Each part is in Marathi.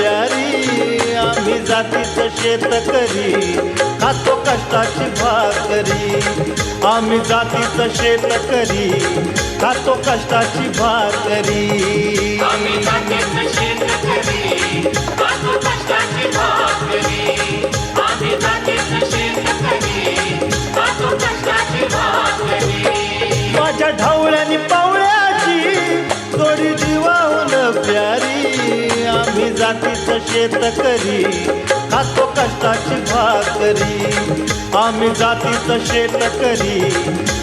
प्यारी आम्ही जातीचं शेतकरी खातो कष्टाची भाकरी आम्ही जातीचं शेतकरी खातो कष्टाची भाकरी आम्ही जातीचं शेतकरी खातो कष्टाची भाकरी आम्ही जातीचं शेतकरी खातो कष्टाची भाकरी माझ्या ढवळ्यानी पावळ्याची जोडी जीवाहून प्यारी आम्ही जातीचं शेतकरी खातो कष्टाची भाकरी आम्ही जातीचं शेतकरी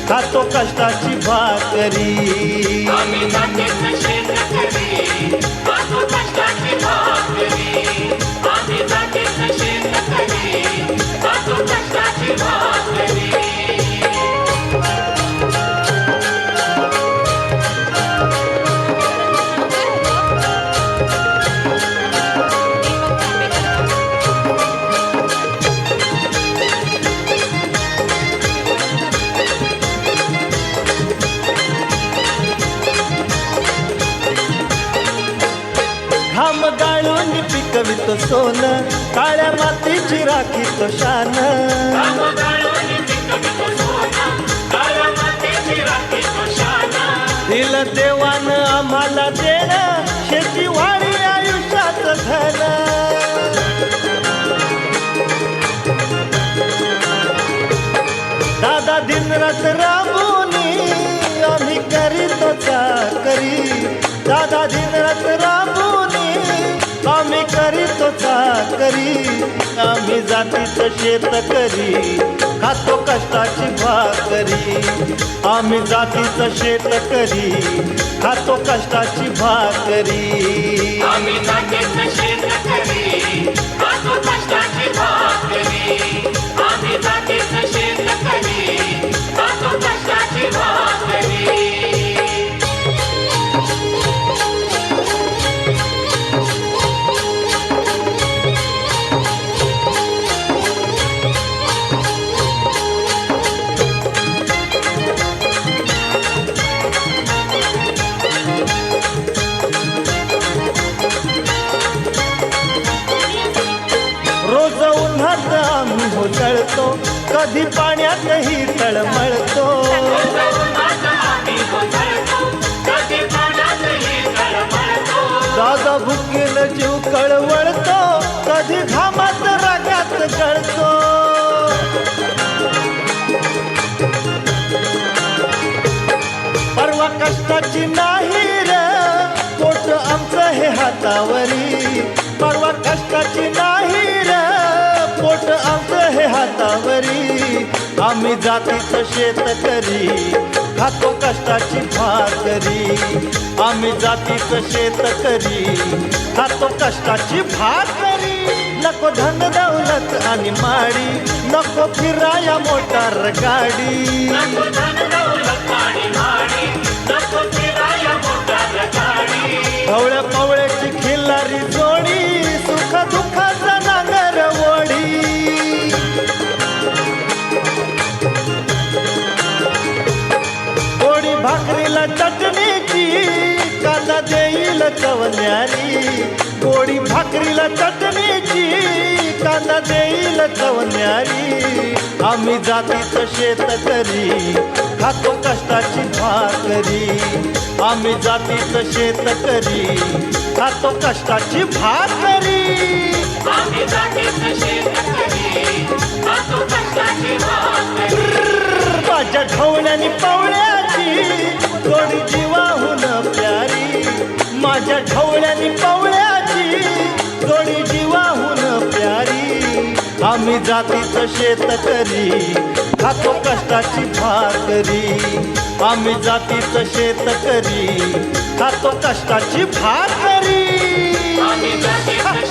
खातो कष्टाची भाकरी आम्ही जातीचं शेतकरी खातो कष्टाची भाकरी आम्ही जातीचं शेतकरी खातो कष्टाची भाकरी घाम गाळून पिकवितो सोनं काळ्या मातीची राखीतो शान दिल देवानं आम्हाला देणं शेती वाढी आयुष्यात धन दादा दिनरात राबूनी आम्ही करीतो चाकरी दादा दिनरात राबूनी आम्ही करीतो चाकरी आम्ही जातीचं शेतकरी खातो कष्टाची भाकरी आम्ही जातीचं शेतकरी खातो कष्टाची भाकरी आम्ही जातीचं शेतकरी खातो कष्टाची भाकरी आम्ही जातीचं शेतकरी खातो कष्टाची भाकरी रोज उन्हात आम्ही होतळतो कधी पाण्यातही तळमळतो दादा भुकेल जीव कळवळतो कधी घामात रागात गळतो परवा कष्टाची नाही रे पोट आमचं हे हातावरी परवा कष्टाची नाही रे पोट आमचं हे हातावरी आम्ही जातीचं शेतकरी खातो कष्टाची भाकरी आम्ही जातीचं शेतकरी खातो कष्टाची भाकरी नको धन दौलत आणि माडी नको फिराया मोटार गाडी ढवळ्या पवळ्याची खिल्लारी जोडी सुख दुःखाचा नांगर वडी गोडी भाकरीला चटणीची कांदा देईल चवण्यारी गोडी भाकरीला चटणीची कांदा देईल चवण्यारी आम्ही जातीचं शेतकरी खातो कष्टाची भाकरी आम्ही जातीचं शेतकरी खातो कष्टाची भाकरी आम्ही जातीचं शेतकरी खातो कष्टाची भाकरी माझ्या ढवळ्यानी पावळ्याची जोडी जीवाहून प्यारी माझ्या ढवळ्यानी पावळ्याची जोडी जीवाहून प्यारी आम्ही जातीचं शेतकरी खातो कष्टाची भाकरी आम्ही जातीचं शेतकरी खातो कष्टाची भाकरी आम्ही जातीचं